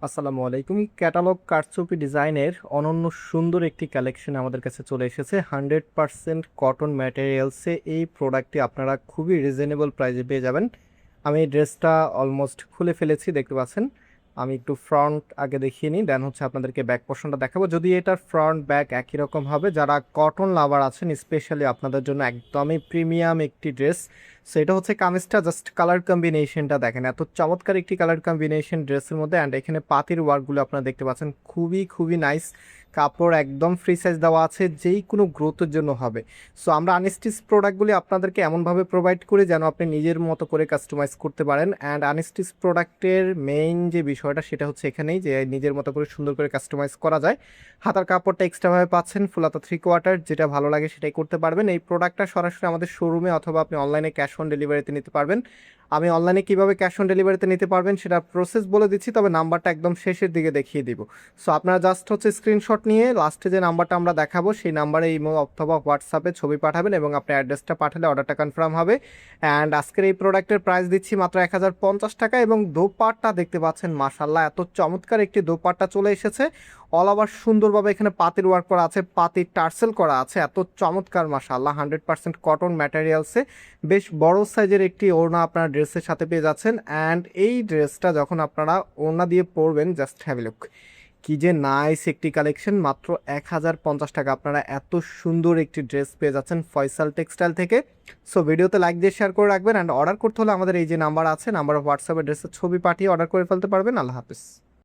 আসসালামু আলাইকুম। ক্যাটালগ কারচুপি ডিজাইনের অনন্য সুন্দর একটি কালেকশন আমাদের কাছে চলে এসেছে 100% কটন ম্যাটেরিয়ালসে। এই প্রোডাক্টটি আপনারা খুবই রিজনেবল প্রাইসে পেয়ে যাবেন। আমি এই ড্রেসটা অলমোস্ট খুলে ফেলেছি, দেখতে পাচ্ছেন। আমি একটু ফ্রন্ট আগে দেখিয়ে নিই, দেন হচ্ছে আপনাদেরকে ব্যাক পোর্শনটা দেখাবো। যদি এটার ফ্রন্ট ব্যাক একই রকম হবে, যারা কটন লাভার আছেন স্পেশালি আপনাদের জন্য একদমই প্রিমিয়াম একটি ড্রেস। সো এটা হচ্ছে কামিজটা, জাস্ট কালার কম্বিনেশনটা দেখেন, এত চমৎকার একটি কালার কম্বিনেশন ড্রেসের মধ্যে। অ্যান্ড এখানে পাতির ওয়ার্কগুলো আপনারা দেখতে পাচ্ছেন, খুবই খুবই নাইস। কাপড় একদম ফ্রি সাইজ দেওয়া আছে, যেই কোনো গ্রোথের জন্য হবে। সো আমরা আনস্টিচ প্রোডাক্টগুলি আপনাদেরকে এমনভাবে প্রোভাইড করি যেন আপনি নিজের মতো করে কাস্টমাইজ করতে পারেন। অ্যান্ড আনস্টিচ প্রোডাক্টের মেইন যে বিষয়টা সেটা হচ্ছে এখানেই যে নিজের মতো করে সুন্দর করে কাস্টমাইজ করা যায়। হাতার কাপড়টা এক্সট্রাভাবে পাচ্ছেন, ফুল হাতা 3/4, যেটা ভালো লাগে সেটাই করতে পারবেন। এই প্রোডাক্টটা সরাসরি আমাদের শোরুমে অথবা আপনি অনলাইনে ক্যাশ অন ডেলিভারিতে নিতে পারবেন। আমি অনলাইনে কিভাবে ক্যাশ অন ডেলিভারিতে নিতে পারবেন সেটা প্রসেস বলে দিচ্ছি, তবে নাম্বারটা একদম শেষের দিকে দেখিয়ে দিব। সো আপনারা জাস্ট হচ্ছে স্ক্রিনশট নিয়ে লাস্টে যে নাম্বারটা আমরা দেখাবো সেই নাম্বারে ইমো অথবা হোয়াটসঅ্যাপে ছবি পাঠাবেন এবং আপনার অ্যাড্রেসটা পাঠালে অর্ডারটা কনফার্ম হবে। অ্যান্ড আজকের এই প্রোডাক্টের প্রাইস দিচ্ছি মাত্র 1050 টাকা। এবং দোপাট্টা দেখতে পাচ্ছেন, মাশাল্লাহ এত চমৎকার একটি দোপাট্টা চলে এসেছে। অল ওভার সুন্দরভাবে এখানে পাতির ওয়ার্ক করা আছে, পাতির টার্সেল করা আছে, এত চমৎকার মাশাল্লাহ। 100% কটন ম্যাটেরিয়ালসে বেশ বড় সাইজের একটি ওড়না আপনারা ড্রেসের সাথে পেয়ে যাচ্ছেন। অ্যান্ড এই ড্রেসটা যখন আপনারা ওড়না দিয়ে পরবেন, জাস্ট হ্যাভ এ লুক, কি যে নাইস একটি কালেকশন। মাত্র 1050 টাকা আপনারা এত সুন্দর একটি ড্রেস পেয়ে যাচ্ছেন ফয়সাল টেক্সটাইল থেকে। সো ভিডিওতে লাইক দিয়ে শেয়ার করে রাখবেন। অ্যান্ড অর্ডার করতে হলে আমাদের এই যে নাম্বার আছে, নাম্বার অফ হোয়াটসঅ্যাপে ড্রেসের ছবি পাঠিয়ে অর্ডার করে ফেলতে পারবেন। আল্লাহ হাফিজ।